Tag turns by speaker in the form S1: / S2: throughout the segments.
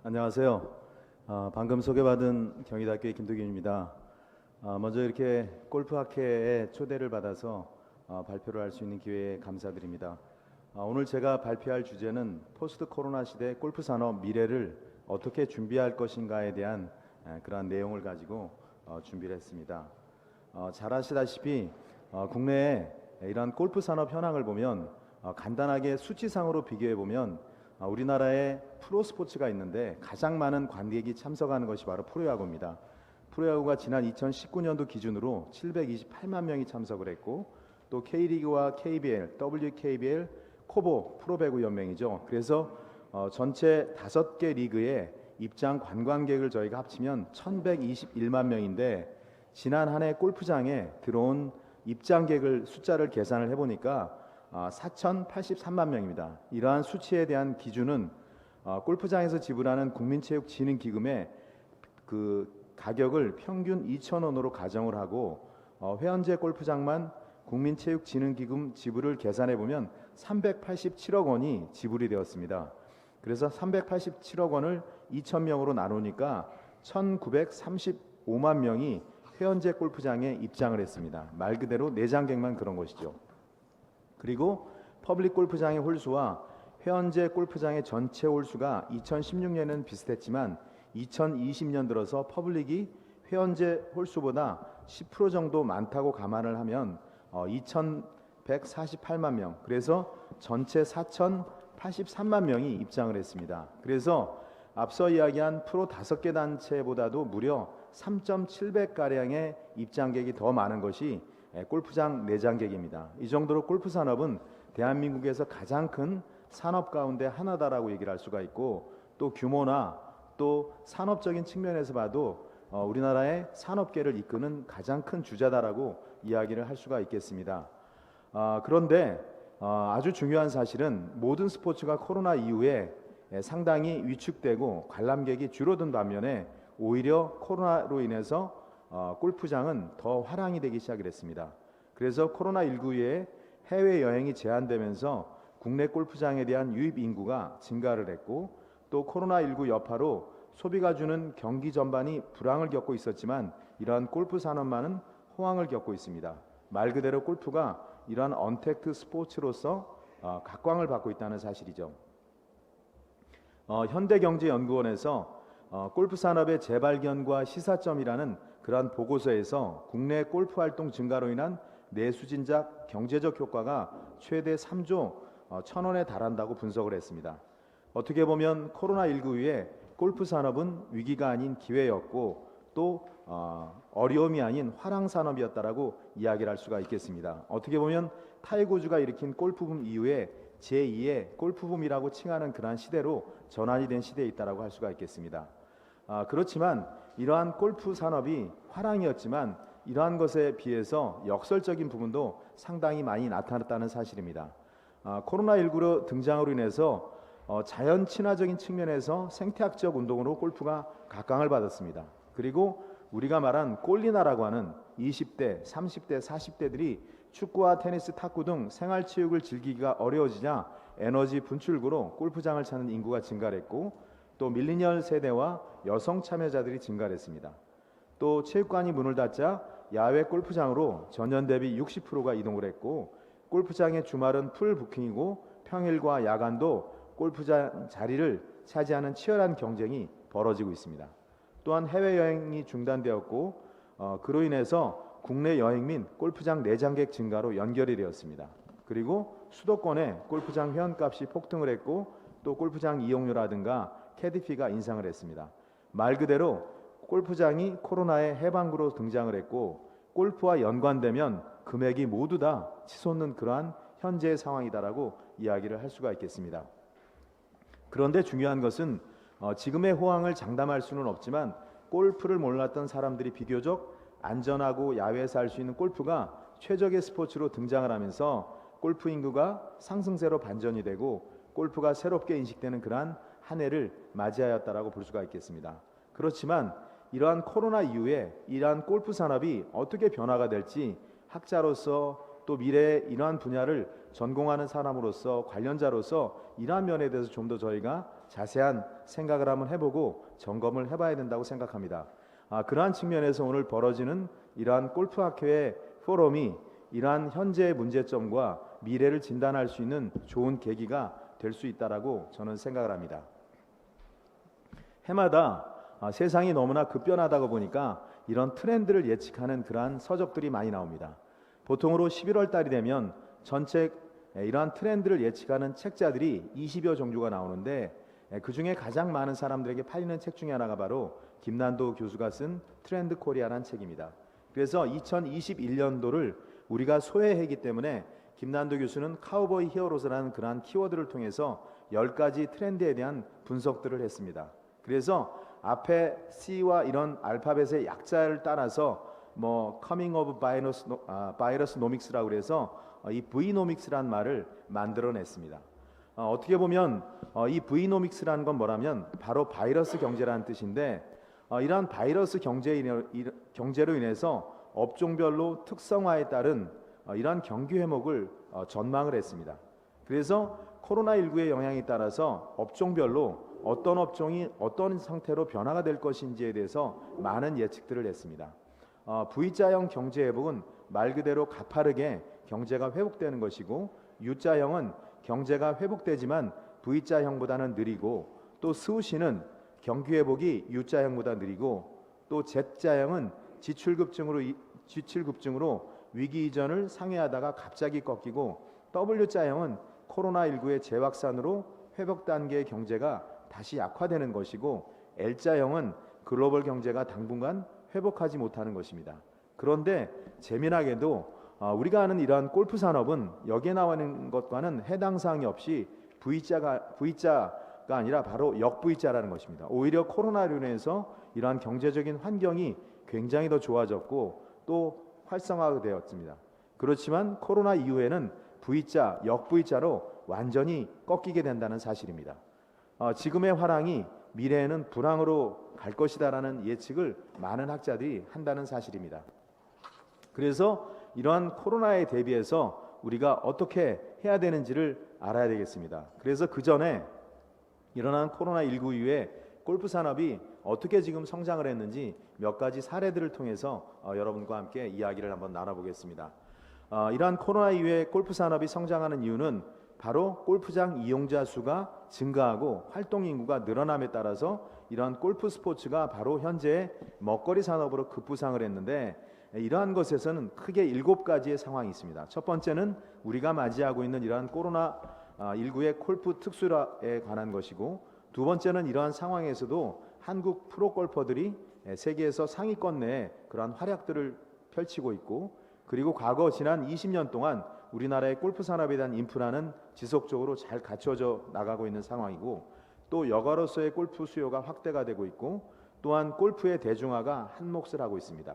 S1: 안녕하세요. 방금 소개받은 경희대학교의 김도균입니다. 먼저 이렇게 골프학회에 초대를 받아서 발표를 할 수 있는 기회에 감사드립니다. 오늘 제가 발표할 주제는 포스트 코로나 시대 골프 산업 미래를 어떻게 준비할 것인가에 대한 그러한 내용을 가지고 준비를 했습니다. 잘 아시다시피 국내에 이러한 골프 산업 현황을 보면 간단하게 수치상으로 비교해 보면 우리나라에 프로 스포츠가 있는데 가장 많은 관객이 참석하는 것이 바로 프로야구입니다. 프로야구가 지난 2019년도 기준으로 728만 명이 참석을 했고, 또 K리그와 KBL, WKBL, 코보 프로배구 연맹이죠. 그래서 전체 5개 리그의 입장 관광객을 저희가 합치면 1121만 명인데, 지난 한 해 골프장에 들어온 입장객을 숫자를 계산을 해보니까 4,083만 명입니다. 이러한 수치에 대한 기준은 골프장에서 지불하는 국민체육진흥기금의 그 가격을 평균 2,000원으로 가정을 하고, 회원제 골프장만 국민체육진흥기금 지불을 계산해 보면 387억 원이 지불이 되었습니다. 그래서 387억 원을 2,000명으로 나누니까 1,935만 명이 회원제 골프장에 입장을 했습니다. 말 그대로 내장객만 그런 것이죠. 그리고 퍼블릭 골프장의 홀수와 회원제 골프장의 전체 홀수가 2016년에는 비슷했지만 2020년 들어서 퍼블릭이 회원제 홀수보다 10% 정도 많다고 감안을 하면 2,148만 명, 그래서 전체 4,083만 명이 입장을 했습니다. 그래서 앞서 이야기한 프로 5개 단체보다도 무려 3,700가량의 입장객이 더 많은 것이 골프장 내장객입니다. 이 정도로 골프 산업은 대한민국에서 가장 큰 산업 가운데 하나다라고 얘기를 할 수가 있고, 또 규모나 또 산업적인 측면에서 봐도 우리나라의 산업계를 이끄는 가장 큰 주자다라고 이야기를 할 수가 있겠습니다. 그런데 아주 중요한 사실은 모든 스포츠가 코로나 이후에 상당히 위축되고 관람객이 줄어든 반면에 오히려 코로나로 인해서 골프장은 더 화랑이 되기 시작했습니다. 그래서 코로나19 이후에 해외여행이 제한되면서 국내 골프장에 대한 유입 인구가 증가를 했고, 또 코로나19 여파로 소비가 주는 경기 전반이 불황을 겪고 있었지만 이러한 골프 산업만은 호황을 겪고 있습니다. 말 그대로 골프가 이러한 언택트 스포츠로서 각광을 받고 있다는 사실이죠. 현대경제연구원에서 골프 산업의 재발견과 시사점이라는 그러한 보고서에서 국내 골프 활동 증가로 인한 내수진작 경제적 효과가 최대 3조 1,000원에 달한다고 분석을 했습니다. 어떻게 보면 코로나19 이후에 골프 산업은 위기가 아닌 기회였고, 또 어려움이 아닌 화랑 산업이었다라고 이야기를 할 수가 있겠습니다. 어떻게 보면 타이거즈가 일으킨 골프붐 이후에 제2의 골프붐이라고 칭하는 그러한 시대로 전환이 된 시대에 있다라고 할 수가 있겠습니다. 그렇지만 이러한 골프 산업이 화랑이었지만 이러한 것에 비해서 역설적인 부분도 상당히 많이 나타났다는 사실입니다. 코로나19로 등장으로 인해서 자연 친화적인 측면에서 생태학적 운동으로 골프가 각광을 받았습니다. 그리고 우리가 말한 꼴리나라고 하는 20대, 30대, 40대들이 축구와 테니스, 탁구 등 생활체육을 즐기기가 어려워지자 에너지 분출구로 골프장을 찾는 인구가 증가했고, 또 밀리니얼 세대와 여성 참여자들이 증가했습니다. 또 체육관이 문을 닫자 야외 골프장으로 전년 대비 60%가 이동을 했고, 골프장의 주말은 풀 부킹이고 평일과 야간도 골프장 자리를 차지하는 치열한 경쟁이 벌어지고 있습니다. 또한 해외여행이 중단되었고, 그로 인해서 국내 여행 및 골프장 내장객 증가로 연결이 되었습니다. 그리고 수도권의 골프장 회원값이 폭등을 했고, 또 골프장 이용료라든가 캐디피가 인상을 했습니다. 말 그대로 골프장이 코로나의 해방구로 등장을 했고, 골프와 연관되면 금액이 모두 다 치솟는 그러한 현재의 상황이다라고 이야기를 할 수가 있겠습니다. 그런데 중요한 것은 지금의 호황을 장담할 수는 없지만 골프를 몰랐던 사람들이 비교적 안전하고 야외에서 할 수 있는 골프가 최적의 스포츠로 등장을 하면서 골프 인구가 상승세로 반전이 되고 골프가 새롭게 인식되는 그러한 한 해를 맞이하였다라고 볼 수가 있겠습니다. 그렇지만 이러한 코로나 이후에 이러한 골프 산업이 어떻게 변화가 될지 학자로서 또 미래의 이러한 분야를 전공하는 사람으로서 관련자로서 이러한 면에 대해서 좀 더 저희가 자세한 생각을 한번 해보고 점검을 해봐야 된다고 생각합니다. 그러한 측면에서 오늘 벌어지는 이러한 골프학회의 포럼이 이러한 현재의 문제점과 미래를 진단할 수 있는 좋은 계기가 될 수 있다라고 저는 생각을 합니다. 해마다 세상이 너무나 급변하다고 보니까 이런 트렌드를 예측하는 그러한 서적들이 많이 나옵니다. 보통으로 11월 달이 되면 전책 이러한 트렌드를 예측하는 책자들이 20여 종류가 나오는데 그 중에 가장 많은 사람들에게 팔리는 책 중에 하나가 바로 김난도 교수가 쓴 트렌드 코리아라는 책입니다. 그래서 2021년도를 우리가 소외했기 때문에 김난도 교수는 카우보이 히어로즈라는 그러한 키워드를 통해서 10가지 트렌드에 대한 분석들을 했습니다. 그래서 앞에 C와 이런 알파벳의 약자를 따라서 Coming of Virus Nomics라고 그래서 이 Vnomics라는 말을 만들어냈습니다. 어떻게 보면 이 Vnomics라는 건 뭐라면 바로 바이러스 경제라는 뜻인데 이러한 바이러스 경제로 인해서 업종별로 특성화에 따른 이러한 경기 회복을 전망을 했습니다. 그래서 코로나19의 영향에 따라서 업종별로 어떤 업종이 어떤 상태로 변화가 될 것인지에 대해서 많은 예측들을 했습니다. V자형 경제 회복은 말 그대로 가파르게 경제가 회복되는 것이고, U자형은 경제가 회복되지만 V자형보다는 느리고, 또 스우시는 경기 회복이 U자형보다 느리고, 또 Z자형은 지출급증으로 위기 이전을 상회하다가 갑자기 꺾이고, W자형은 코로나19의 재확산으로 회복 단계의 경제가 다시 약화되는 것이고, L자형은 글로벌 경제가 당분간 회복하지 못하는 것입니다. 그런데 재미나게도 우리가 아는 이러한 골프 산업은 여기에 나오는 것과는 해당 사항이 없이 V자가 아니라 바로 역-V자라는 것입니다. 오히려 코로나로 인해서 이러한 경제적인 환경이 굉장히 더 좋아졌고 또 활성화가 되었습니다. 그렇지만 코로나 이후에는 V자, 역-V자로 완전히 꺾이게 된다는 사실입니다. 지금의 화랑이 미래에는 불황으로 갈 것이다라는 예측을 많은 학자들이 한다는 사실입니다. 그래서 이러한 코로나에 대비해서 우리가 어떻게 해야 되는지를 알아야 되겠습니다. 그래서 그 전에 일어난 코로나19 이후에 골프 산업이 어떻게 지금 성장을 했는지 몇 가지 사례들을 통해서 여러분과 함께 이야기를 한번 나눠보겠습니다. 이러한 코로나 이후에 골프 산업이 성장하는 이유는 바로 골프장 이용자 수가 증가하고 활동 인구가 늘어남에 따라서 이러한 골프 스포츠가 바로 현재 먹거리 산업으로 급부상을 했는데, 이러한 것에서는 크게 7가지의 상황이 있습니다. 첫 번째는 우리가 맞이하고 있는 이러한 코로나19의 골프 특수화에 관한 것이고, 두 번째는 이러한 상황에서도 한국 프로 골퍼들이 세계에서 상위권 내에 그러한 활약들을 펼치고 있고, 그리고 과거 지난 20년 동안 우리나라의 골프 산업에 대한 인프라는 지속적으로 잘 갖춰져 나가고 있는 상황이고, 또 여가로서의 골프 수요가 확대가 되고 있고, 또한 골프의 대중화가 한 몫을 하고 있습니다.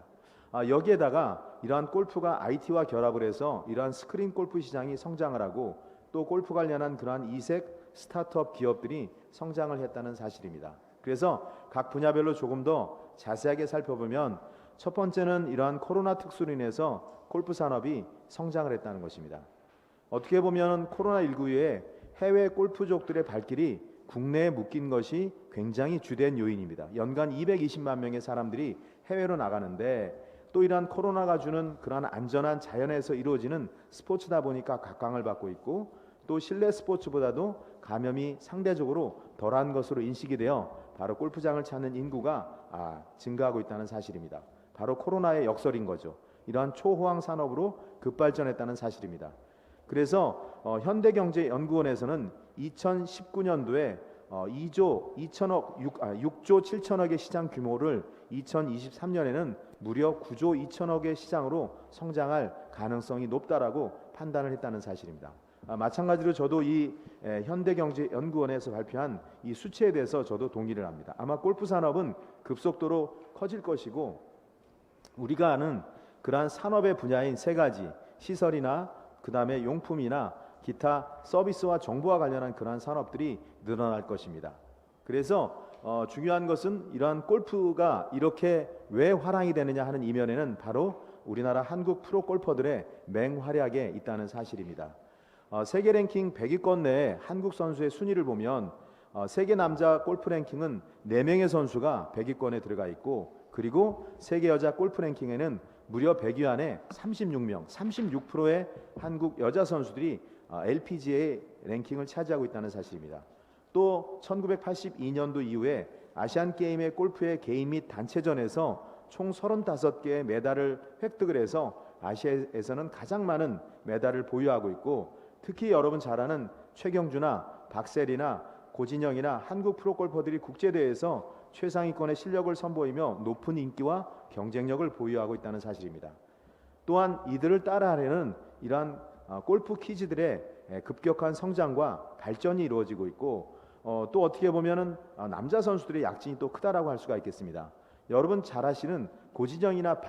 S1: 여기에다가 이러한 골프가 IT와 결합을 해서 이러한 스크린 골프 시장이 성장을 하고, 또 골프 관련한 그러한 이색 스타트업 기업들이 성장을 했다는 사실입니다. 그래서 각 분야별로 조금 더 자세하게 살펴보면, 첫 번째는 이러한 코로나 특수로 인해서 골프 산업이 성장을 했다는 것입니다. 어떻게 보면 코로나19 이후에 해외 골프족들의 발길이 국내에 묶인 것이 굉장히 주된 요인입니다. 연간 220만 명의 사람들이 해외로 나가는데, 또 이러한 코로나가 주는 그러한 안전한 자연에서 이루어지는 스포츠다 보니까 각광을 받고 있고, 또 실내 스포츠보다도 감염이 상대적으로 덜한 것으로 인식이 되어 바로 골프장을 찾는 인구가 증가하고 있다는 사실입니다. 바로 코로나의 역설인 거죠. 이러한 초호황 산업으로 급발전했다는 사실입니다. 그래서 현대경제연구원에서는 2019년도에 6조 7천억의 시장 규모를 2023년에는 무려 9조 2천억의 시장으로 성장할 가능성이 높다라고 판단을 했다는 사실입니다. 마찬가지로 저도 이 현대경제연구원에서 발표한 이 수치에 대해서 저도 동의를 합니다. 아마 골프 산업은 급속도로 커질 것이고, 우리가 아는 그러한 산업의 분야인 3가지, 시설이나 그 다음에 용품이나 기타 서비스와 정보와 관련한 그러한 산업들이 늘어날 것입니다. 그래서 중요한 것은 이러한 골프가 이렇게 왜 화랑이 되느냐 하는 이면에는 바로 우리나라 한국 프로 골퍼들의 맹활약에 있다는 사실입니다. 세계 랭킹 100위권 내에 한국 선수의 순위를 보면 세계 남자 골프 랭킹은 4명의 선수가 100위권에 들어가 있고, 그리고 세계 여자 골프 랭킹에는 무려 100위 안에 36명, 36%의 한국 여자 선수들이 LPGA 랭킹을 차지하고 있다는 사실입니다. 또 1982년도 이후에 아시안 게임의 골프의 개인 및 단체전에서 총 35개의 메달을 획득을 해서 아시아에서는 가장 많은 메달을 보유하고 있고, 특히 여러분 잘 아는 최경주나 박세리나 고진영이나 한국 프로골퍼들이 국제대회에서 최상위권의 실력을 선보이며 높은 인기와 경쟁력을 보유하고 있다는 사실입니다. 또한 이들을 따라하려는 이러한 골프 키즈들의 급격한 성장과 발전이 이루어지고 있고, 또 어떻게 보면은 남자 선수들의 약진이 또 크다라고 할 수가 있겠습니다. 여러분 잘 아시는 고진영이나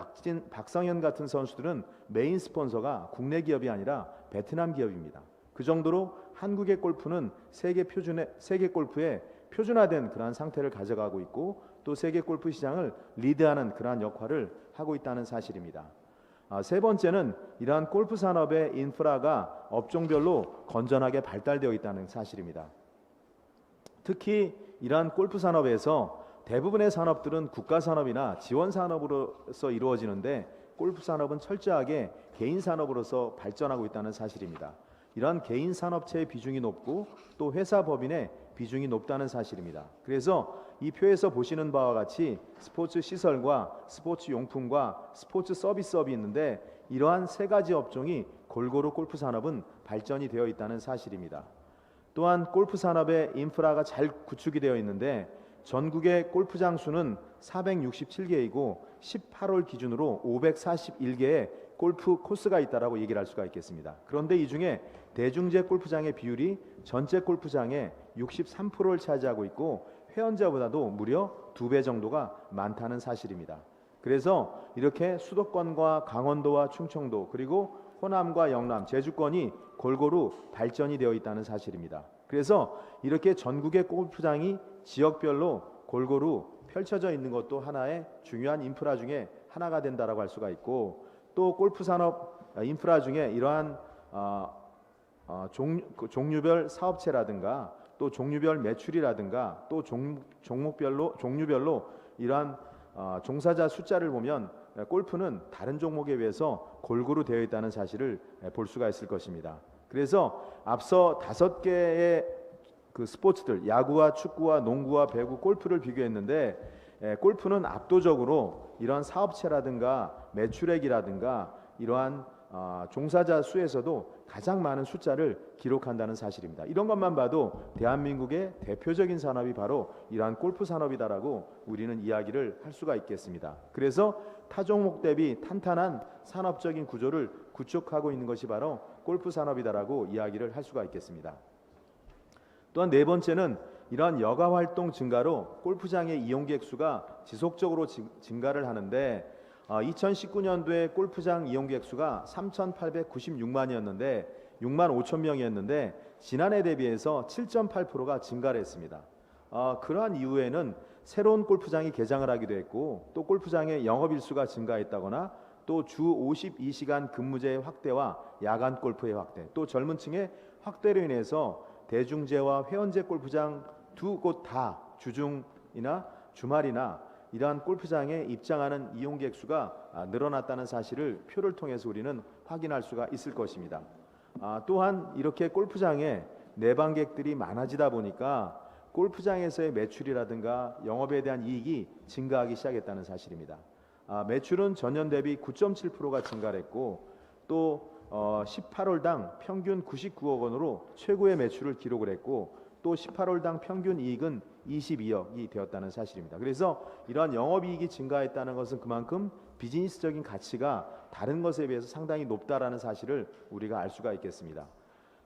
S1: 박성현 같은 선수들은 메인 스폰서가 국내 기업이 아니라 베트남 기업입니다. 그 정도로 한국의 골프는 세계 골프의 표준화된 그러한 상태를 가져가고 있고, 또 세계 골프 시장을 리드하는 그러한 역할을 하고 있다는 사실입니다. 세 번째는 이러한 골프 산업의 인프라가 업종별로 건전하게 발달되어 있다는 사실입니다. 특히 이러한 골프 산업에서 대부분의 산업들은 국가 산업이나 지원 산업으로서 이루어지는데, 골프 산업은 철저하게 개인 산업으로서 발전하고 있다는 사실입니다. 이러한 개인 산업체의 비중이 높고 또 회사 법인의 비중이 높다는 사실입니다. 그래서 이 표에서 보시는 바와 같이 스포츠 시설과 스포츠 용품과 스포츠 서비스업이 있는데, 이러한 세 가지 업종이 골고루 골프 산업은 발전이 되어 있다는 사실입니다. 또한 골프 산업의 인프라가 잘 구축이 되어 있는데, 전국의 골프장 수는 467개이고 18월 기준으로 541개의 골프 코스가 있다라고 얘기를 할 수가 있겠습니다. 그런데 이 중에 대중제 골프장의 비율이 전체 골프장의 63%를 차지하고 있고, 회원제보다도 무려 2배 정도가 많다는 사실입니다. 그래서 이렇게 수도권과 강원도와 충청도, 그리고 호남과 영남, 제주권이 골고루 발전이 되어 있다는 사실입니다. 그래서 이렇게 전국의 골프장이 지역별로 골고루 펼쳐져 있는 것도 하나의 중요한 인프라 중에 하나가 된다라고 할 수가 있고, 또 골프 산업 인프라 중에 이러한 종류별 사업체라든가 또 종류별 매출이라든가 또 종류별로 이러한 종사자 숫자를 보면 골프는 다른 종목에 비해서 골고루 되어 있다는 사실을 볼 수가 있을 것입니다. 그래서 앞서 5개의 그 스포츠들, 야구와 축구와 농구와 배구, 골프를 비교했는데, 골프는 압도적으로 이러한 사업체라든가 매출액이라든가 이러한 종사자 수에서도 가장 많은 숫자를 기록한다는 사실입니다. 이런 것만 봐도 대한민국의 대표적인 산업이 바로 이러한 골프 산업이다라고 우리는 이야기를 할 수가 있겠습니다. 그래서 타 종목 대비 탄탄한 산업적인 구조를 구축하고 있는 것이 바로 골프 산업이다라고 이야기를 할 수가 있겠습니다. 또한 네 번째는 이러한 여가 활동 증가로 골프장의 이용객 수가 지속적으로 증가를 하는데, 2019년도에 골프장 이용객 수가 3,896만이었는데 6만 5천 명이었는데 지난해 대비해서 7.8%가 증가를 했습니다. 그러한 이후에는 새로운 골프장이 개장을 하기도 했고, 또 골프장의 영업일수가 증가했다거나 또 주 52시간 근무제의 확대와 야간 골프의 확대, 또 젊은 층의 확대로 인해서 대중제와 회원제 골프장 두 곳 다 주중이나 주말이나 이러한 골프장에 입장하는 이용객 수가 늘어났다는 사실을 표를 통해서 우리는 확인할 수가 있을 것입니다. 또한 이렇게 골프장에 내방객들이 많아지다 보니까 골프장에서의 매출이라든가 영업에 대한 이익이 증가하기 시작했다는 사실입니다. 매출은 전년 대비 9.7%가 증가했고, 또 18홀당 평균 99억 원으로 최고의 매출을 기록을 했고, 또 18홀당 평균 이익은 22억이 되었다는 사실입니다. 그래서 이러한 영업이익이 증가했다는 것은 그만큼 비즈니스적인 가치가 다른 것에 비해서 상당히 높다라는 사실을 우리가 알 수가 있겠습니다.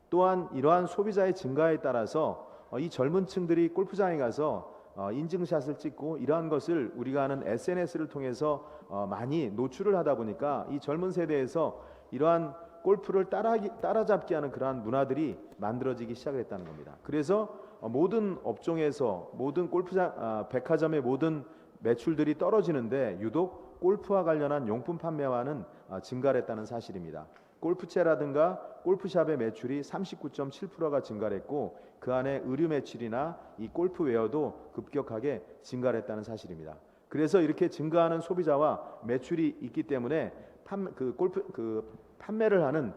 S1: 또한 이러한 소비자의 증가에 따라서 이 젊은 층들이 골프장에 가서 인증샷을 찍고 이러한 것을 우리가 아는 SNS를 통해서 많이 노출을 하다 보니까 이 젊은 세대에서 이러한 골프를 따라잡기 하는 그러한 문화들이 만들어지기 시작했다는 겁니다. 그래서 모든 업종에서 모든 골프장, 백화점의 모든 매출들이 떨어지는데 유독 골프와 관련한 용품 판매와는 증가를 했다는 사실입니다. 골프채라든가 골프샵의 매출이 39.7%가 증가했고 그 안에 의류 매출이나 이 골프웨어도 급격하게 증가했다는 사실입니다. 그래서 이렇게 증가하는 소비자와 매출이 있기 때문에 판매를 하는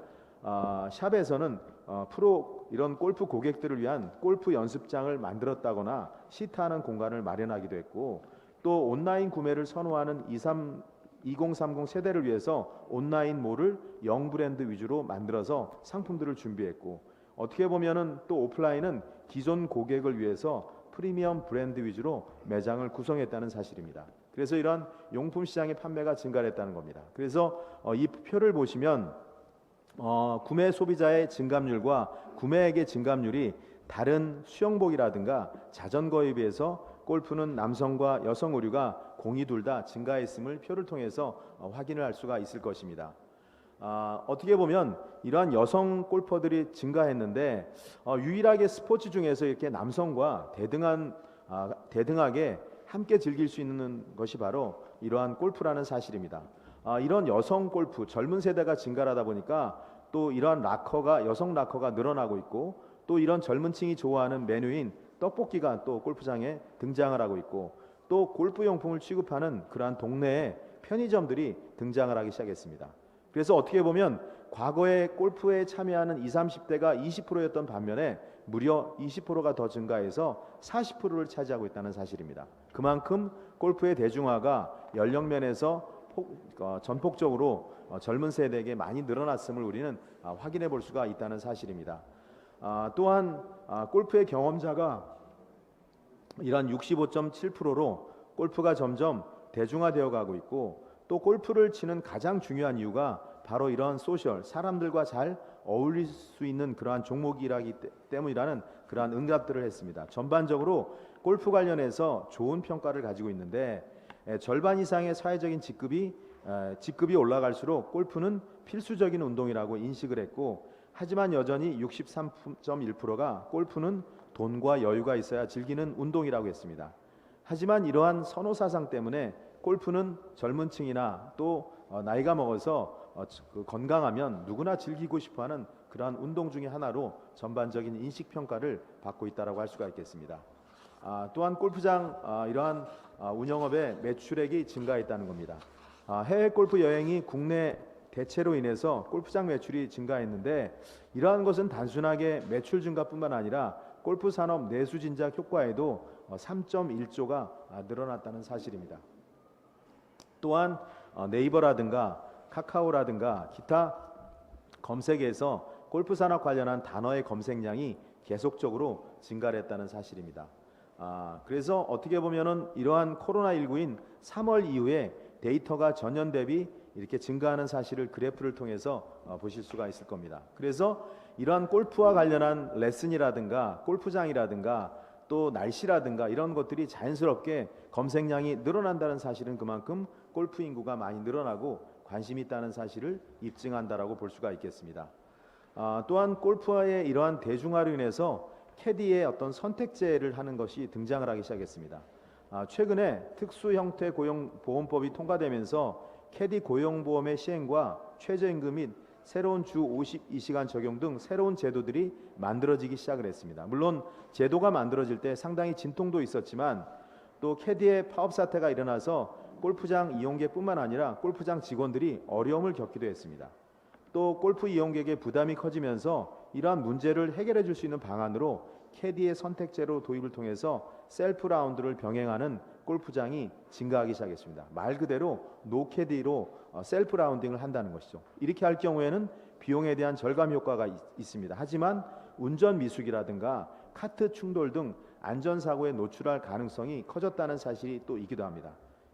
S1: 샵에서는 프로 이런 골프 고객들을 위한 골프 연습장을 만들었다거나 시타하는 공간을 마련하기도 했고 또 온라인 구매를 선호하는 2030 세대를 위해서 온라인 몰을 영 브랜드 위주로 만들어서 상품들을 준비했고 어떻게 보면은 또 오프라인은 기존 고객을 위해서 프리미엄 브랜드 위주로 매장을 구성했다는 사실입니다. 그래서 이런 용품 시장의 판매가 증가했다는 겁니다. 그래서 이 표를 보시면 구매 소비자의 증감률과 구매액의 증감률이 다른 수영복이라든가 자전거에 비해서 골프는 남성과 여성 의류가 공이 둘 다 증가했음을 표를 통해서 확인을 할 수가 있을 것입니다. 어떻게 보면 이러한 여성 골퍼들이 증가했는데 유일하게 스포츠 중에서 이렇게 남성과 대등하게 함께 즐길 수 있는 것이 바로 이러한 골프라는 사실입니다. 이런 여성 골프 젊은 세대가 증가하다 보니까 또 이러한 여성 락커가 늘어나고 있고 또 이런 젊은 층이 좋아하는 메뉴인 떡볶이가 또 골프장에 등장을 하고 있고 또 골프 용품을 취급하는 그러한 동네에 편의점들이 등장을 하기 시작했습니다. 그래서 어떻게 보면 과거에 골프에 참여하는 20, 30대가 20%였던 반면에 무려 20%가 더 증가해서 40%를 차지하고 있다는 사실입니다. 그만큼 골프의 대중화가 연령면에서 전폭적으로 젊은 세대에게 많이 늘어났음을 우리는 확인해 볼 수가 있다는 사실입니다. 또한 골프의 경험자가 이런 65.7%로 골프가 점점 대중화되어 가고 있고 또 골프를 치는 가장 중요한 이유가 바로 이런 소셜, 사람들과 잘 어울릴 수 있는 그러한 종목이라기 때문이라는 그러한 응답들을 했습니다. 전반적으로 골프 관련해서 좋은 평가를 가지고 있는데 절반 이상의 사회적인 직급이 올라갈수록 골프는 필수적인 운동이라고 인식을 했고 하지만 여전히 63.1%가 골프는 돈과 여유가 있어야 즐기는 운동이라고 했습니다. 하지만 이러한 선호 사상 때문에 골프는 젊은 층이나 또 나이가 먹어서 건강하면 누구나 즐기고 싶어하는 그러한 운동 중의 하나로 전반적인 인식 평가를 받고 있다라고 할 수가 있겠습니다. 또한 골프장 이러한 운영업의 매출액이 증가했다는 겁니다. 해외 골프 여행이 국내 대체로 인해서 골프장 매출이 증가했는데 이러한 것은 단순하게 매출 증가뿐만 아니라 골프 산업 내수 진작 효과에도 3.1조가 늘어났다는 사실입니다. 또한 네이버라든가 카카오라든가 기타 검색에서 골프 산업 관련한 단어의 검색량이 계속적으로 증가했다는 사실입니다. 그래서 어떻게 보면은 이러한 코로나19인 3월 이후에 데이터가 전년 대비 이렇게 증가하는 사실을 그래프를 통해서 보실 수가 있을 겁니다. 그래서 이러한 골프와 관련한 레슨이라든가 골프장이라든가 또 날씨라든가 이런 것들이 자연스럽게 검색량이 늘어난다는 사실은 그만큼 골프 인구가 많이 늘어나고 관심이 있다는 사실을 입증한다라고 볼 수가 있겠습니다. 또한 골프와의 이러한 대중화로 인해서 캐디의 어떤 선택제를 하는 것이 등장을 하기 시작했습니다. 최근에 특수 형태 고용보험법이 통과되면서 캐디 고용보험의 시행과 최저임금 및 새로운 주 52시간 적용 등 새로운 제도들이 만들어지기 시작을 했습니다. 물론 제도가 만들어질 때 상당히 진통도 있었지만 또 캐디의 파업 사태가 일어나서 골프장 이용객뿐만 아니라 골프장 직원들이 어려움을 겪기도 했습니다. 또 골프 이용객의 부담이 커지면서 이러한 문제를 해결해 줄 수 있는 방안으로 캐디의 선택제로 도입을 통해서 셀프 라운드를 병행하는 골프장이 증가하기 시작했습니다. 말 그대로 노캐디로 셀프 라운딩을 한다는 것이죠. 이렇게 할 경우에는 비용에 대한 절감 효과가 있습니다. 하지만 운전 미숙이라든가 카트 충돌 등 안전사고에 노출할 가능성이 커졌다는 사실이 또 있기도 합니다.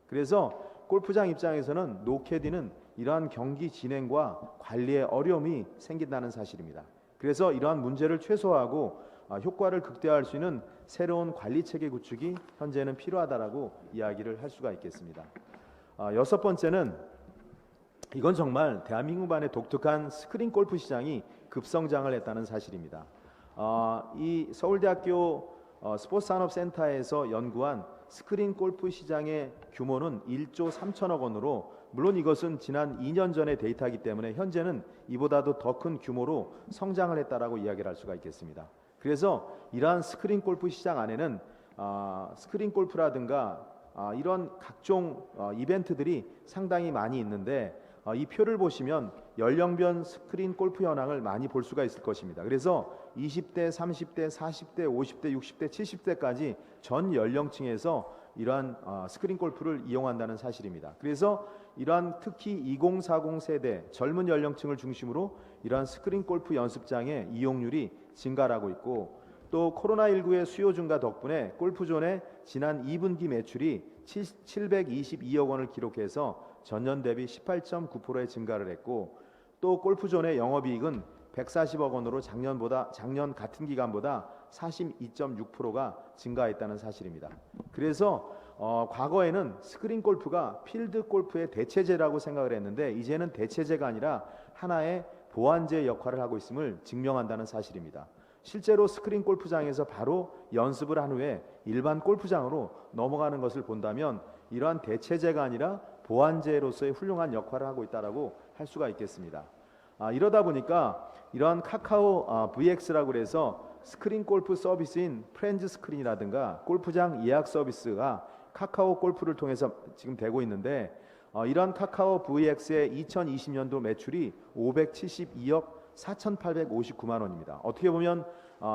S1: 그래서 골프장 입장에서는 노캐디는 이러한 경기 진행과 관리에 어려움이 생긴다는 사실입니다. 그래서 이러한 문제를 최소화하고 효과를 극대화할 수 있는 새로운 관리 체계 구축이 현재는 필요하다라고 이야기를 할 수가 있겠습니다. 여섯 번째는 이건 정말 대한민국만의 독특한 스크린 골프 시장이 급성장을 했다는 사실입니다. 이 서울대학교 스포츠산업센터에서 연구한 스크린 골프 시장의 규모는 1조 3천억 원으로, 물론 이것은 지난 2년 전의 데이터이기 때문에 현재는 이보다도 더 큰 규모로 성장을 했다라고 이야기를 할 수가 있겠습니다. 그래서 이러한 스크린 골프 시장 안에는 스크린 골프라든가 이런 각종 이벤트들이 상당히 많이 있는데, 이 표를 보시면 연령별 스크린 골프 현황을 많이 볼 수가 있을 것입니다. 그래서 20대, 30대, 40대, 50대, 60대, 70대까지 전 연령층에서 이러한 스크린 골프를 이용한다는 사실입니다. 그래서 이러한 특히 2040 세대 젊은 연령층을 중심으로 이러한 스크린 골프 연습장의 이용률이 증가하고 있고, 또 코로나19의 수요 증가 덕분에 골프존의 지난 2분기 매출이 722억 원을 기록해서 전년 대비 18.9%의 증가를 했고, 또 골프존의 영업이익은 140억 원으로 작년 같은 기간보다 42.6%가 증가했다는 사실입니다. 그래서 과거에는 스크린 골프가 필드 골프의 대체제라고 생각을 했는데, 이제는 대체제가 아니라 하나의 보완제 역할을 하고 있음을 증명한다는 사실입니다. 실제로 스크린 골프장에서 바로 연습을 한 후에 일반 골프장으로 넘어가는 것을 본다면 이러한 대체제가 아니라 보완제로서의 훌륭한 역할을 하고 있다라고 할 수가 있겠습니다. 이러다 보니까 이러한 카카오 VX라고 해서 스크린 골프 서비스인 프렌즈 스크린이라든가 골프장 예약 서비스가 카카오 골프를 통해서 지금 되고 있는데, 이러한 카카오 VX의 2020년도 매출이 572억 4,859만 원입니다. 어떻게 보면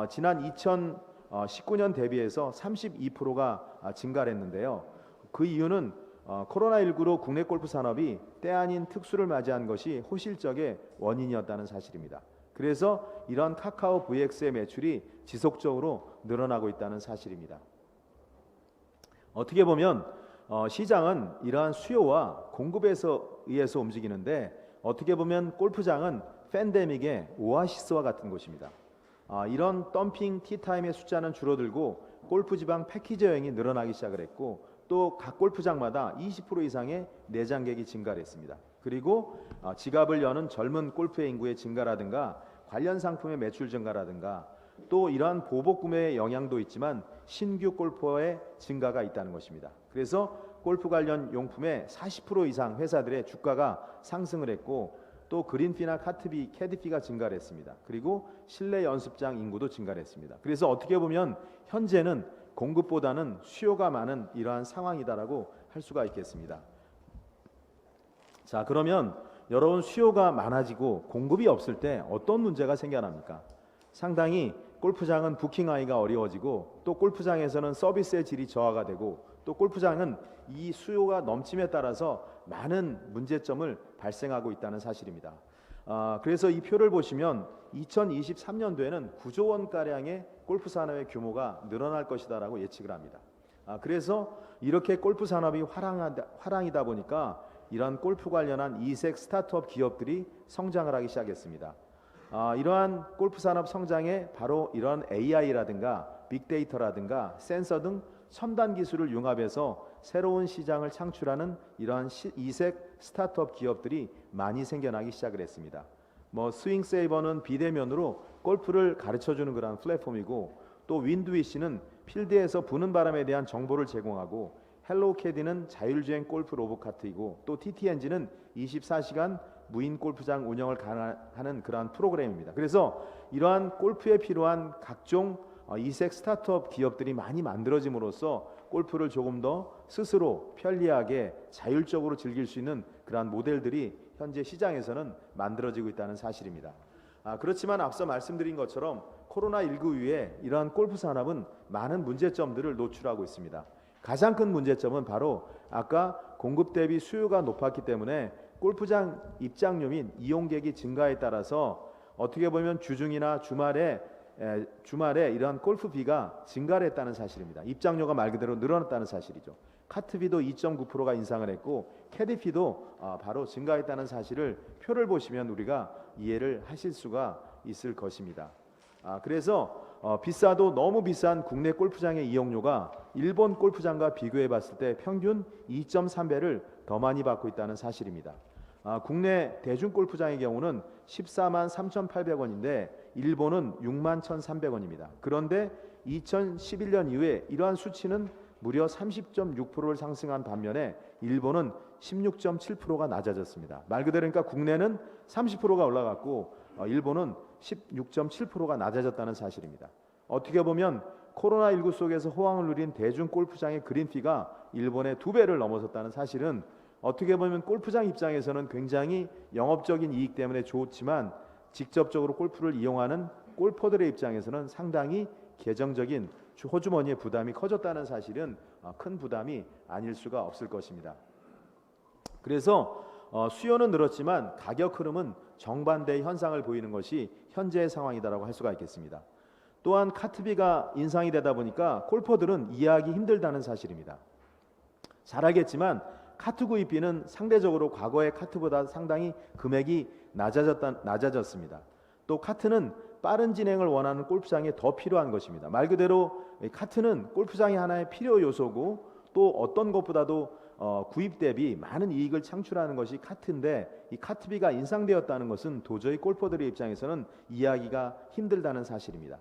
S1: 지난 2019년 대비해서 32%가 증가를 했는데요. 그 이유는 코로나19로 국내 골프 산업이 때 아닌 특수를 맞이한 것이 호실적의 원인이었다는 사실입니다. 그래서 이런 카카오 VX의 매출이 지속적으로 늘어나고 있다는 사실입니다. 어떻게 보면 시장은 이러한 수요와 공급에 의해서 움직이는데, 어떻게 보면 골프장은 팬데믹의 오아시스와 같은 곳입니다. 이런 덤핑 티타임의 숫자는 줄어들고 골프 지방 패키지 여행이 늘어나기 시작을 했고, 또 각 골프장마다 20% 이상의 내장객이 증가를 했습니다. 그리고 지갑을 여는 젊은 골프의 인구의 증가라든가 관련 상품의 매출 증가라든가, 또 이러한 보복 구매의 영향도 있지만 신규 골퍼의 증가가 있다는 것입니다. 그래서 골프 관련 용품의 40% 이상 회사들의 주가가 상승을 했고, 또 그린피나 카트비, 캐디피가 증가를 했습니다. 그리고 실내 연습장 인구도 증가를 했습니다. 그래서 어떻게 보면 현재는 공급보다는 수요가 많은 이러한 상황이다라고 할 수가 있겠습니다. 자, 그러면 여러분, 수요가 많아지고 공급이 없을 때 어떤 문제가 생겨납니까? 상당히 골프장은 부킹하기가 어려워지고, 또 골프장에서는 서비스의 질이 저하가 되고, 또 골프장은 이 수요가 넘침에 따라서 많은 문제점을 발생하고 있다는 사실입니다. 그래서 이 표를 보시면 2023년도에는 9조 원가량의 골프 산업의 규모가 늘어날 것이다라고 예측을 합니다. 그래서 이렇게 골프 산업이 화랑이다 보니까 이러한 골프 관련한 이색 스타트업 기업들이 성장을 하기 시작했습니다. 이러한 골프 산업 성장에 바로 이러한 AI라든가 빅데이터라든가 센서 등 첨단 기술을 융합해서 새로운 시장을 창출하는 이러한 이색 스타트업 기업들이 많이 생겨나기 시작을 했습니다. 스윙세이버는 비대면으로 골프를 가르쳐주는 그런 플랫폼이고, 또 윈드위시는 필드에서 부는 바람에 대한 정보를 제공하고, 헬로캐디는 자율주행 골프 로봇카트이고, 또 TTNG는 24시간 무인 골프장 운영을 가능하는 그러한 프로그램입니다. 그래서 이러한 골프에 필요한 각종 이색 스타트업 기업들이 많이 만들어짐으로써 골프를 조금 더 스스로 편리하게 자율적으로 즐길 수 있는 그러한 모델들이 현재 시장에서는 만들어지고 있다는 사실입니다. 그렇지만 앞서 말씀드린 것처럼 코로나19 이후에 이러한 골프 산업은 많은 문제점들을 노출하고 있습니다. 가장 큰 문제점은 바로 아까 공급 대비 수요가 높았기 때문에 골프장 입장료 및 이용객이 증가에 따라서 어떻게 보면 주중이나 주말에 이러한 골프비가 증가를 했다는 사실입니다. 입장료가 말 그대로 늘어났다는 사실이죠. 카트비도 2.9%가 인상을 했고, 캐디피도 바로 증가했다는 사실을 표를 보시면 우리가 이해를 하실 수가 있을 것입니다. 그래서 비싸도 너무 비싼 국내 골프장의 이용료가 일본 골프장과 비교해 봤을 때 평균 2.3배를 더 많이 받고 있다는 사실입니다. 국내 대중 골프장의 경우는 14만 3,800원인데 일본은 6만 1,300원입니다. 그런데 2011년 이후에 이러한 수치는 무려 30.6%를 상승한 반면에 일본은 16.7%가 낮아졌습니다. 말 그대로 그러니까 국내는 30%가 올라갔고 일본은 16.7%가 낮아졌다는 사실입니다. 어떻게 보면 코로나19 속에서 호황을 누린 대중 골프장의 그린피가 일본의 2배를 넘어섰다는 사실은 어떻게 보면 골프장 입장에서는 굉장히 영업적인 이익 때문에 좋지만 직접적으로 골프를 이용하는 골퍼들의 입장에서는 상당히 계정적인 호주머니의 부담이 커졌다는 사실은 큰 부담이 아닐 수가 없을 것입니다. 그래서 수요는 늘었지만 가격 흐름은 정반대의 현상을 보이는 것이 현재의 상황이다라고 할 수가 있겠습니다. 또한 카트비가 인상이 되다 보니까 골퍼들은 이해하기 힘들다는 사실입니다. 잘 알겠지만 카트 구입비는 상대적으로 과거의 카트보다 상당히 금액이 낮아졌습니다. 또 카트는 빠른 진행을 원하는 골프장에 더 필요한 것입니다. 말 그대로 카트는 골프장의 하나의 필요 요소고 또 어떤 것보다도 구입 대비 많은 이익을 창출하는 것이 카트인데 이 카트비가 인상되었다는 것은 도저히 골퍼들의 입장에서는 이해하기가 힘들다는 사실입니다.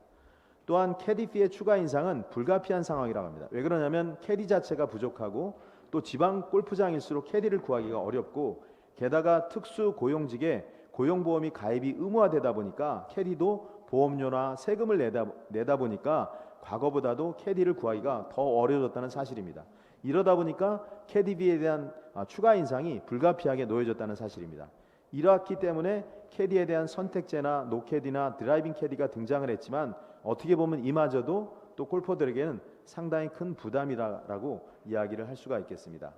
S1: 또한 캐디피의 추가 인상은 불가피한 상황이라고 합니다. 왜 그러냐면 캐디 자체가 부족하고 또 지방 골프장일수록 캐디를 구하기가 어렵고 게다가 특수 고용직에 고용보험이 가입이 의무화되다 보니까 캐디도 보험료나 세금을 내다 보니까 과거보다도 캐디를 구하기가 더 어려워졌다는 사실입니다. 이러다 보니까 캐디비에 대한 추가 인상이 불가피하게 놓여졌다는 사실입니다. 이렇기 때문에 캐디에 대한 선택제나 노캐디나 드라이빙 캐디가 등장을 했지만 어떻게 보면 이마저도 또 골퍼들에게는 상당히 큰 부담이라고 이야기를 할 수가 있겠습니다.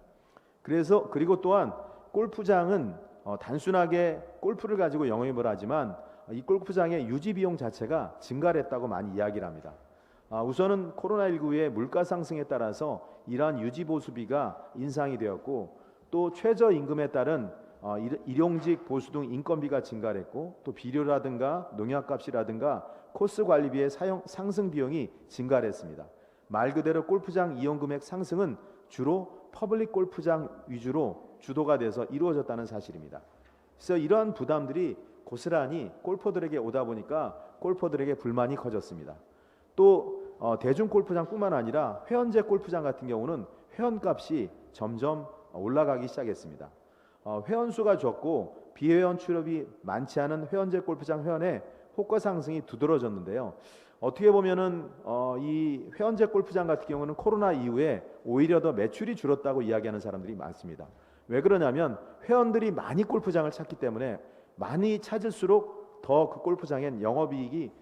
S1: 그리고 또한 골프장은 단순하게 골프를 가지고 영업을 하지만 이 골프장의 유지 비용 자체가 증가를 했다고 많이 이야기를 합니다. 우선은 코로나19의 물가 상승에 따라서 이러한 유지 보수비가 인상이 되었고 또 최저임금에 따른 일용직 보수 등 인건비가 증가를 했고 또 비료라든가 농약값이라든가 코스 관리비의 상승 비용이 증가를 했습니다. 말 그대로 골프장 이용 금액 상승은 주로 퍼블릭 골프장 위주로 주도가 돼서 이루어졌다는 사실입니다. 그래서 이러한 부담들이 고스란히 골퍼들에게 오다 보니까 골퍼들에게 불만이 커졌습니다. 또 대중 골프장뿐만 아니라 회원제 골프장 같은 경우는 회원값이 점점 올라가기 시작했습니다. 회원수가 적고 비회원 출입이 많지 않은 회원제 골프장 회원의 호가 상승이 두드러졌는데요. 어떻게 보면은 이 회원제 골프장 같은 경우는 코로나 이후에 오히려 더 매출이 줄었다고 이야기하는 사람들이 많습니다. 왜 그러냐면 회원들이 많이 골프장을 찾기 때문에 많이 찾을수록 더 그 골프장엔 영업이익이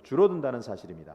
S1: 줄어든다는 사실입니다.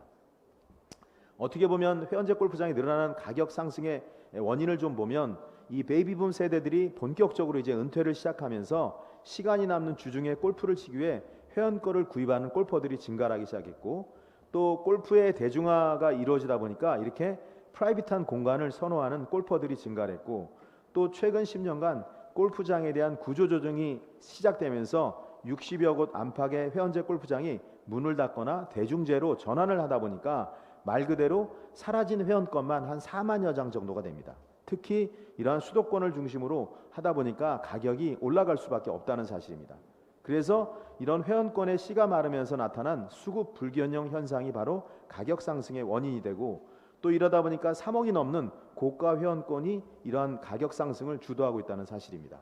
S1: 어떻게 보면 회원제 골프장이 늘어나는 가격 상승의 원인을 좀 보면 이 베이비붐 세대들이 본격적으로 이제 은퇴를 시작하면서 시간이 남는 주중에 골프를 치기 위해 회원권을 구입하는 골퍼들이 증가하기 시작했고 또 골프의 대중화가 이루어지다 보니까 이렇게 프라이빗한 공간을 선호하는 골퍼들이 증가했고 또 최근 10년간 골프장에 대한 구조조정이 시작되면서 60여 곳 안팎의 회원제 골프장이 문을 닫거나 대중제로 전환을 하다 보니까 말 그대로 사라진 회원권만 한 4만여 장 정도가 됩니다. 특히 이러한 수도권을 중심으로 하다 보니까 가격이 올라갈 수밖에 없다는 사실입니다. 그래서 이런 회원권의 씨가 마르면서 나타난 수급 불균형 현상이 바로 가격 상승의 원인이 되고 또 이러다 보니까 3억이 넘는 고가 회원권이 이러한 가격 상승을 주도하고 있다는 사실입니다.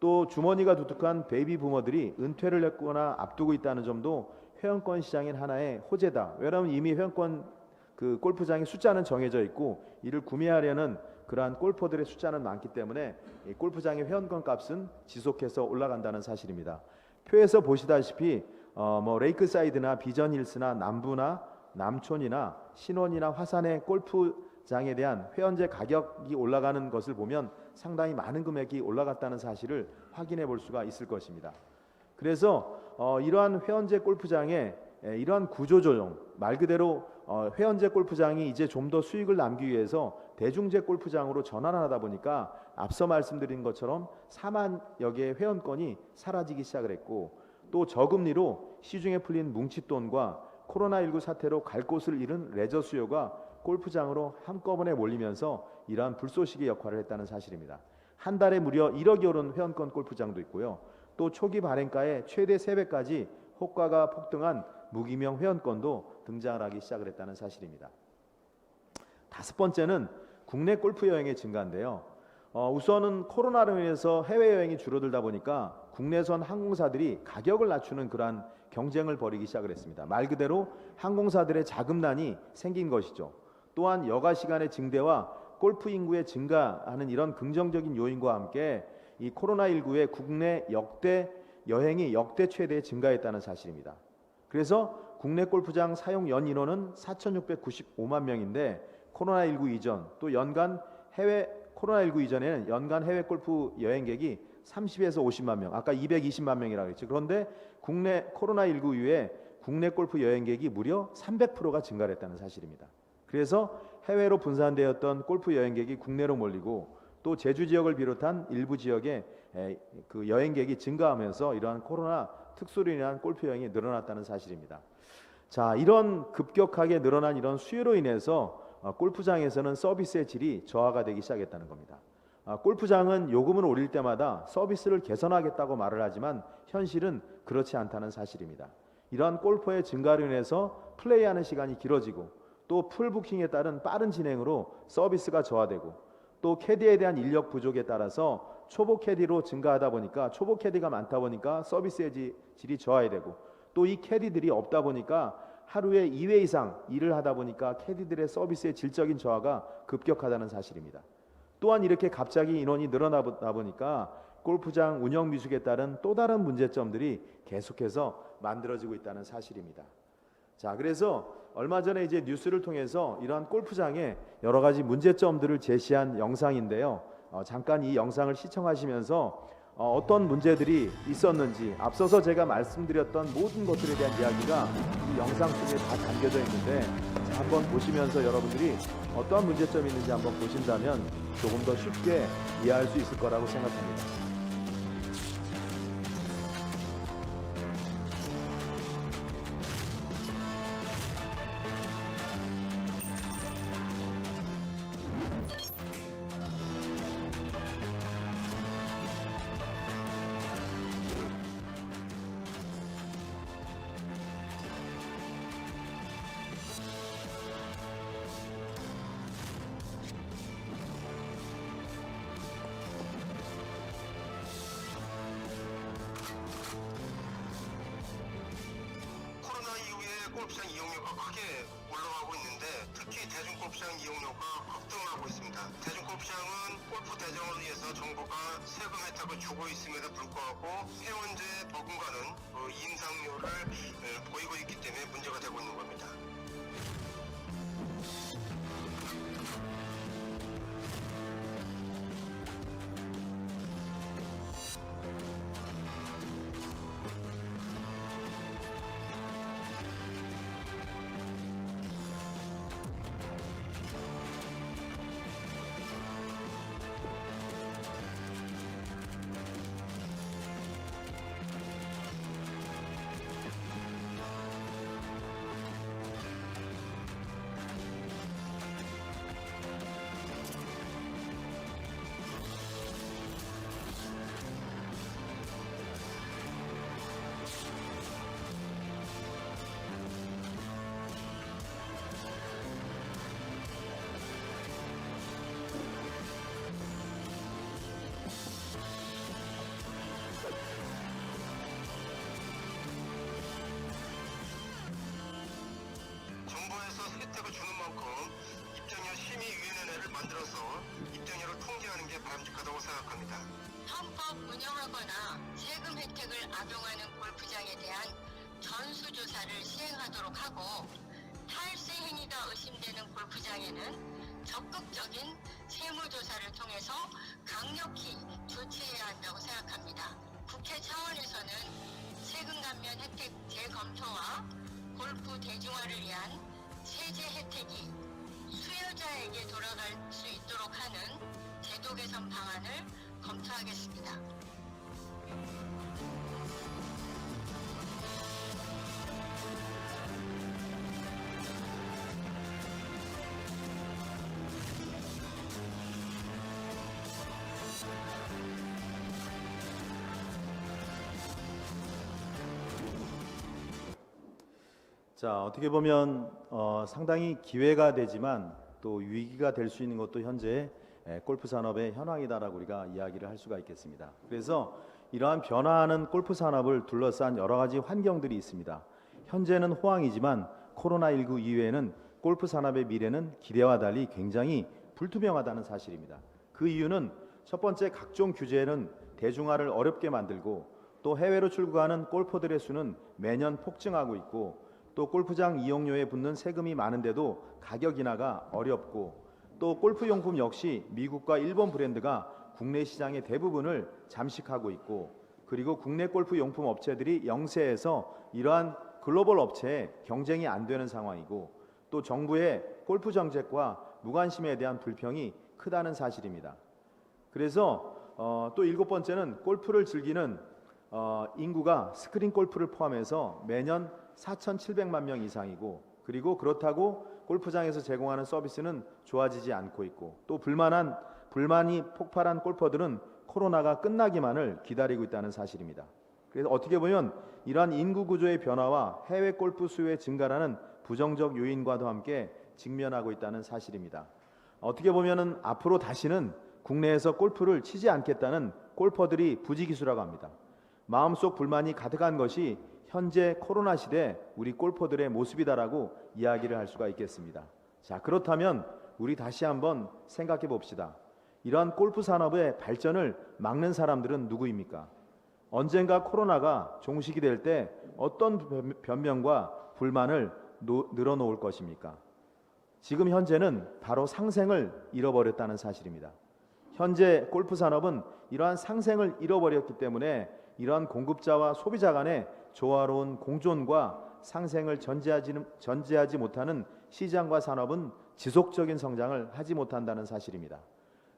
S1: 또 주머니가 두둑한 베이비 부머들이 은퇴를 했거나 앞두고 있다는 점도 회원권 시장인 하나의 호재다. 왜냐하면 이미 회원권 그 골프장의 숫자는 정해져 있고 이를 구매하려는 그러한 골퍼들의 숫자는 많기 때문에 이 골프장의 회원권 값은 지속해서 올라간다는 사실입니다. 표에서 보시다시피 레이크사이드나 비전힐스나 남부나 남촌이나 신원이나 화산의 골프장에 대한 회원제 가격이 올라가는 것을 보면 상당히 많은 금액이 올라갔다는 사실을 확인해 볼 수가 있을 것입니다. 그래서 이러한 회원제 골프장의 이러한 구조조정, 말 그대로 회원제 골프장이 이제 좀 더 수익을 남기기 위해서 대중제 골프장으로 전환하다 보니까 앞서 말씀드린 것처럼 4만여 개의 회원권이 사라지기 시작을 했고 또 저금리로 시중에 풀린 뭉칫돈과 코로나19 사태로 갈 곳을 잃은 레저 수요가 골프장으로 한꺼번에 몰리면서 이러한 불쏘시개 역할을 했다는 사실입니다. 한 달에 무려 1억이 오른 회원권 골프장도 있고요. 또 초기 발행가의 최대 3배까지 호가가 폭등한 무기명 회원권도 등장을 하기 시작을 했다는 사실입니다. 5번째는 국내 골프 여행의 증가인데요. 우선은 코로나로 인해서 해외여행이 줄어들다 보니까 국내선 항공사들이 가격을 낮추는 그러한 경쟁을 벌이기 시작을 했습니다. 말 그대로 항공사들의 자금난이 생긴 것이죠. 또한 여가 시간의 증대와 골프 인구의 증가하는 이런 긍정적인 요인과 함께 이 코로나19의 국내 여행이 역대 최대의 증가했다는 사실입니다. 그래서 국내 골프장 사용 연 인원은 4,695만 명인데 코로나19 이전 또 코로나19 이전에는 연간 해외 골프 여행객이 30에서 50만 명, 아까 220만 명이라고 했죠. 그런데 국내 코로나19 이후에 국내 골프 여행객이 무려 300%가 증가를 했다는 사실입니다. 그래서 해외로 분산되었던 골프 여행객이 국내로 몰리고 또 제주 지역을 비롯한 일부 지역에 그 여행객이 증가하면서 이러한 코로나 특수로 인한 골프 여행이 늘어났다는 사실입니다. 자, 이런 급격하게 늘어난 이런 수요로 인해서 골프장에서는 서비스의 질이 저하가 되기 시작했다는 겁니다. 골프장은 요금을 올릴 때마다 서비스를 개선하겠다고 말을 하지만 현실은 그렇지 않다는 사실입니다. 이러한 골퍼의 증가로 인해서 플레이하는 시간이 길어지고 또 풀부킹에 따른 빠른 진행으로 서비스가 저하되고 또 캐디에 대한 인력 부족에 따라서 초보 캐디로 증가하다 보니까 초보 캐디가 많다 보니까 서비스의 질이 저하되고 또 이 캐디들이 없다 보니까 하루에 2회 이상 일을 하다 보니까 캐디들의 서비스의 질적인 저하가 급격하다는 사실입니다. 또한 이렇게 갑자기 인원이 늘어나다 보니까 골프장 운영 미숙에 따른 또 다른 문제점들이 계속해서 만들어지고 있다는 사실입니다. 자, 그래서 얼마 전에 이제 뉴스를 통해서 이러한 골프장의 여러 가지 문제점들을 제시한 영상인데요. 잠깐 이 영상을 시청하시면서 어떤 문제들이 있었는지 앞서서 제가 말씀드렸던 모든 것들에 대한 이야기가 이 영상 속에 다 담겨져 있는데 한번 보시면서 여러분들이 어떠한 문제점이 있는지 한번 보신다면 조금 더 쉽게 이해할 수 있을 거라고 생각합니다.
S2: 골프장 이용료가 크게 올라가고 있는데 특히 대중골프장 이용료가 급등을 하고 있습니다. 대중골프장은 골프 대정을 위해서 정부가 세금 혜택을 주고 있음에도 불구하고 회원제 버금가는 인상료를 보이고 있기 때문에 문제가 되고 있는 겁니다. 혜택을 주는 만큼 입장료 심의위원회를 만들어서 입장료를 통제하는 게 바람직하다고 생각합니다.
S3: 헌법 운영하거나 세금 혜택을 악용하는 골프장에 대한 전수조사를 시행하도록 하고 탈세 행위가 의심되는 골프장에는 적극적인 세무조사를 통해서 강력히 조치해야 한다고 생각합니다. 국회 차원에서는 세금 감면 혜택 재검토와 골프 대중화를 위한 세제 혜택이 수요자에게 돌아갈 수 있도록 하는 제도 개선 방안을 검토하겠습니다.
S1: 자, 어떻게 보면 상당히 기회가 되지만 또 위기가 될 수 있는 것도 현재 골프 산업의 현황이다라고 우리가 이야기를 할 수가 있겠습니다. 그래서 이러한 변화하는 골프 산업을 둘러싼 여러 가지 환경들이 있습니다. 현재는 호황이지만 코로나19 이후에는 골프 산업의 미래는 기대와 달리 굉장히 불투명하다는 사실입니다. 그 이유는 첫 번째, 각종 규제는 대중화를 어렵게 만들고 또 해외로 출국하는 골퍼들의 수는 매년 폭증하고 있고 또 골프장 이용료에 붙는 세금이 많은데도 가격 인하가 어렵고 또 골프용품 역시 미국과 일본 브랜드가 국내 시장의 대부분을 잠식하고 있고 그리고 국내 골프용품 업체들이 영세해서 이러한 글로벌 업체에 경쟁이 안 되는 상황이고 또 정부의 골프 정책과 무관심에 대한 불평이 크다는 사실입니다. 그래서 또 일곱 번째는 골프를 즐기는 인구가 스크린 골프를 포함해서 매년 4,700만 명 이상이고 그리고 그렇다고 골프장에서 제공하는 서비스는 좋아지지 않고 있고 또 불만이 폭발한 골퍼들은 코로나가 끝나기만을 기다리고 있다는 사실입니다. 그래서 어떻게 보면 이러한 인구 구조의 변화와 해외 골프 수요의 증가라는 부정적 요인과도 함께 직면하고 있다는 사실입니다. 어떻게 보면은 앞으로 다시는 국내에서 골프를 치지 않겠다는 골퍼들이 부지기수라고 합니다. 마음속 불만이 가득한 것이 현재 코로나 시대 우리 골퍼들의 모습이다라고 이야기를 할 수가 있겠습니다. 자, 그렇다면 우리 다시 한번 생각해 봅시다. 이러한 골프 산업의 발전을 막는 사람들은 누구입니까? 언젠가 코로나가 종식이 될 때 어떤 변명과 불만을 늘어놓을 것입니까? 지금 현재는 바로 상생을 잃어버렸다는 사실입니다. 현재 골프 산업은 이러한 상생을 잃어버렸기 때문에 이러한 공급자와 소비자 간의 조화로운 공존과 상생을 전제하지 못하는 시장과 산업은 지속적인 성장을 하지 못한다는 사실입니다.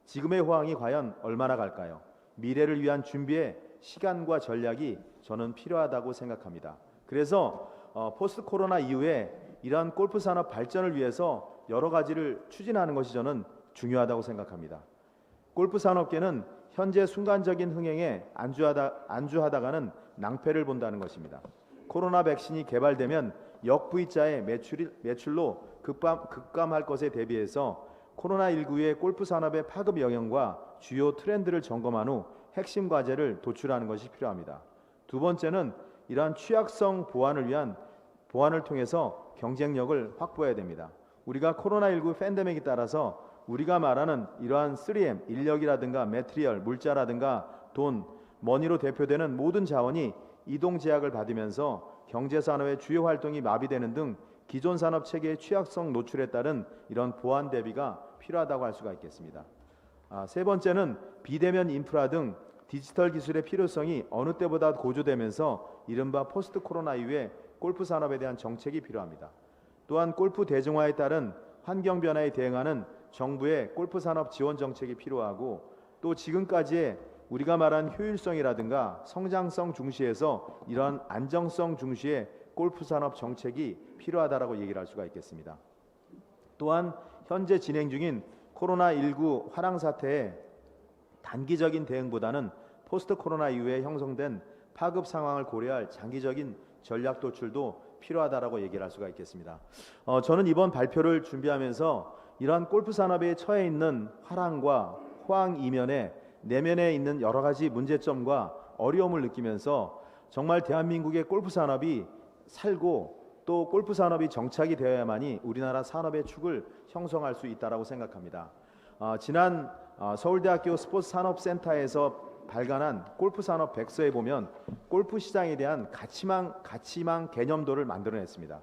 S1: 지금의 호황이 과연 얼마나 갈까요? 미래를 위한 준비에 시간과 전략이 저는 필요하다고 생각합니다. 그래서 포스트 코로나 이후에 이러한 골프 산업 발전을 위해서 여러 가지를 추진하는 것이 저는 중요하다고 생각합니다. 골프 산업계는 현재 순간적인 흥행에 안주하다가는 낭패를 본다는 것입니다. 코로나 백신이 개발되면 역V자의 매출로 급감할 것에 대비해서 코로나19의 골프 산업의 파급 영향과 주요 트렌드를 점검한 후 핵심 과제를 도출하는 것이 필요합니다. 두 번째는 이러한 취약성 보완을 통해서 경쟁력을 확보해야 됩니다. 우리가 코로나19 팬데믹에 따라서 우리가 말하는 이러한 3M, 인력이라든가 매트리얼, 물자라든가 돈, 머니로 대표되는 모든 자원이 이동 제약을 받으면서 경제산업의 주요 활동이 마비되는 등 기존 산업 체계의 취약성 노출에 따른 이런 보완 대비가 필요하다고 할 수가 있겠습니다. 세 번째는 비대면 인프라 등 디지털 기술의 필요성이 어느 때보다 고조되면서 이른바 포스트 코로나 이후에 골프 산업에 대한 정책이 필요합니다. 또한 골프 대중화에 따른 환경 변화에 대응하는 정부의 골프 산업 지원 정책이 필요하고 또 지금까지의 우리가 말한 효율성이라든가 성장성 중시에서 이러한 안정성 중시의 골프 산업 정책이 필요하다라고 얘기를 할 수가 있겠습니다. 또한 현재 진행 중인 코로나19 화랑 사태에 단기적인 대응보다는 포스트 코로나 이후에 형성된 파급 상황을 고려할 장기적인 전략 도출도 필요하다라고 얘기를 할 수가 있겠습니다. 저는 이번 발표를 준비하면서 이러한 골프 산업에 처해 있는 화랑과 호황 이면에 내면에 있는 여러 가지 문제점과 어려움을 느끼면서 정말 대한민국의 골프 산업이 살고 또 골프 산업이 정착이 되어야만이 우리나라 산업의 축을 형성할 수 있다라고 생각합니다. 지난 서울대학교 스포츠산업센터에서 발간한 골프 산업 백서에 보면 골프 시장에 대한 가치망 개념도를 만들어냈습니다.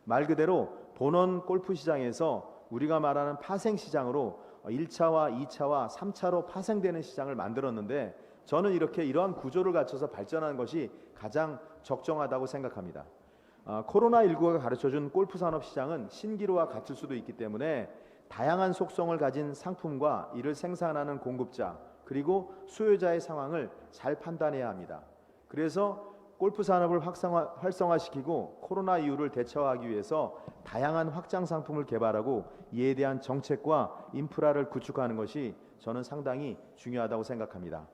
S1: 말 그대로 본원 골프 시장에서 우리가 말하는 파생 시장으로 1차와 2차와 3차로 파생되는 시장을 만들었는데 저는 이러한 구조를 갖춰서 발전하는 것이 가장 적정하다고 생각합니다. 코로나19가 가르쳐준 골프 산업 시장은 신기루와 같을 수도 있기 때문에 다양한 속성을 가진 상품과 이를 생산하는 공급자 그리고 수요자의 상황을 잘 판단해야 합니다. 그래서 골프 산업을 활성화시키고 코로나 이후를 대처하기 위해서 다양한 확장 상품을 개발하고 이에 대한 정책과 인프라를 구축하는 것이 저는 상당히 중요하다고 생각합니다.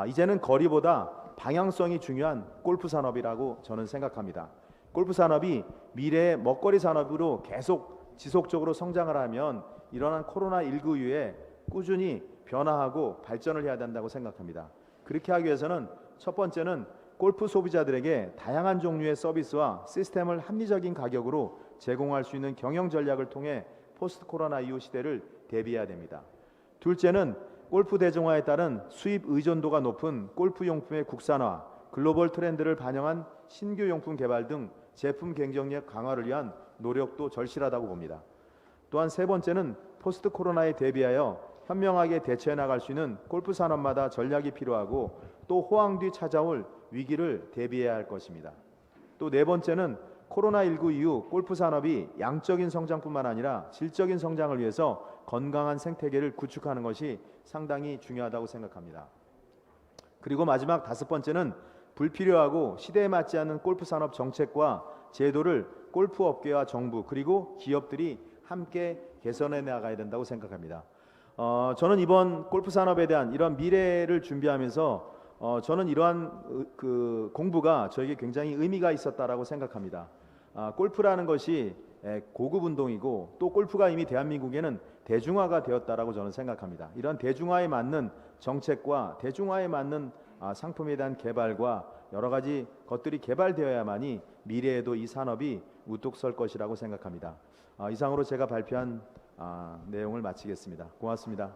S1: 이제는 거리보다 방향성이 중요한 골프 산업이라고 저는 생각합니다. 골프 산업이 미래의 먹거리 산업으로 계속 지속적으로 성장을 하면 일어난 코로나19 이후에 꾸준히 변화하고 발전을 해야 된다고 생각합니다. 그렇게 하기 위해서는 첫 번째는 골프 소비자들에게 다양한 종류의 서비스와 시스템을 합리적인 가격으로 제공할 수 있는 경영 전략을 통해 포스트 코로나 이후 시대를 대비해야 됩니다. 둘째는 골프 대중화에 따른 수입 의존도가 높은 골프 용품의 국산화, 글로벌 트렌드를 반영한 신규 용품 개발 등 제품 경쟁력 강화를 위한 노력도 절실하다고 봅니다. 또한 세 번째는 포스트 코로나에 대비하여 현명하게 대처해 나갈 수 있는 골프 산업마다 전략이 필요하고 또 호황 뒤 찾아올 위기를 대비해야 할 것입니다. 또 네 번째는 코로나19 이후 골프 산업이 양적인 성장뿐만 아니라 질적인 성장을 위해서 건강한 생태계를 구축하는 것이 상당히 중요하다고 생각합니다. 그리고 마지막 다섯 번째는 불필요하고 시대에 맞지 않는 골프 산업 정책과 제도를 골프 업계와 정부 그리고 기업들이 함께 개선해 나가야 된다고 생각합니다. 저는 이번 골프 산업에 대한 이런 미래를 준비하면서 저는 이러한 그 공부가 저에게 굉장히 의미가 있었다라고 생각합니다. 골프라는 것이 고급 운동이고 또 골프가 이미 대한민국에는 대중화가 되었다라고 저는 생각합니다. 이런 대중화에 맞는 정책과 대중화에 맞는 상품에 대한 개발과 여러 가지 것들이 개발되어야만이 미래에도 이 산업이 우뚝 설 것이라고 생각합니다. 이상으로 제가 발표한 내용을 마치겠습니다. 고맙습니다.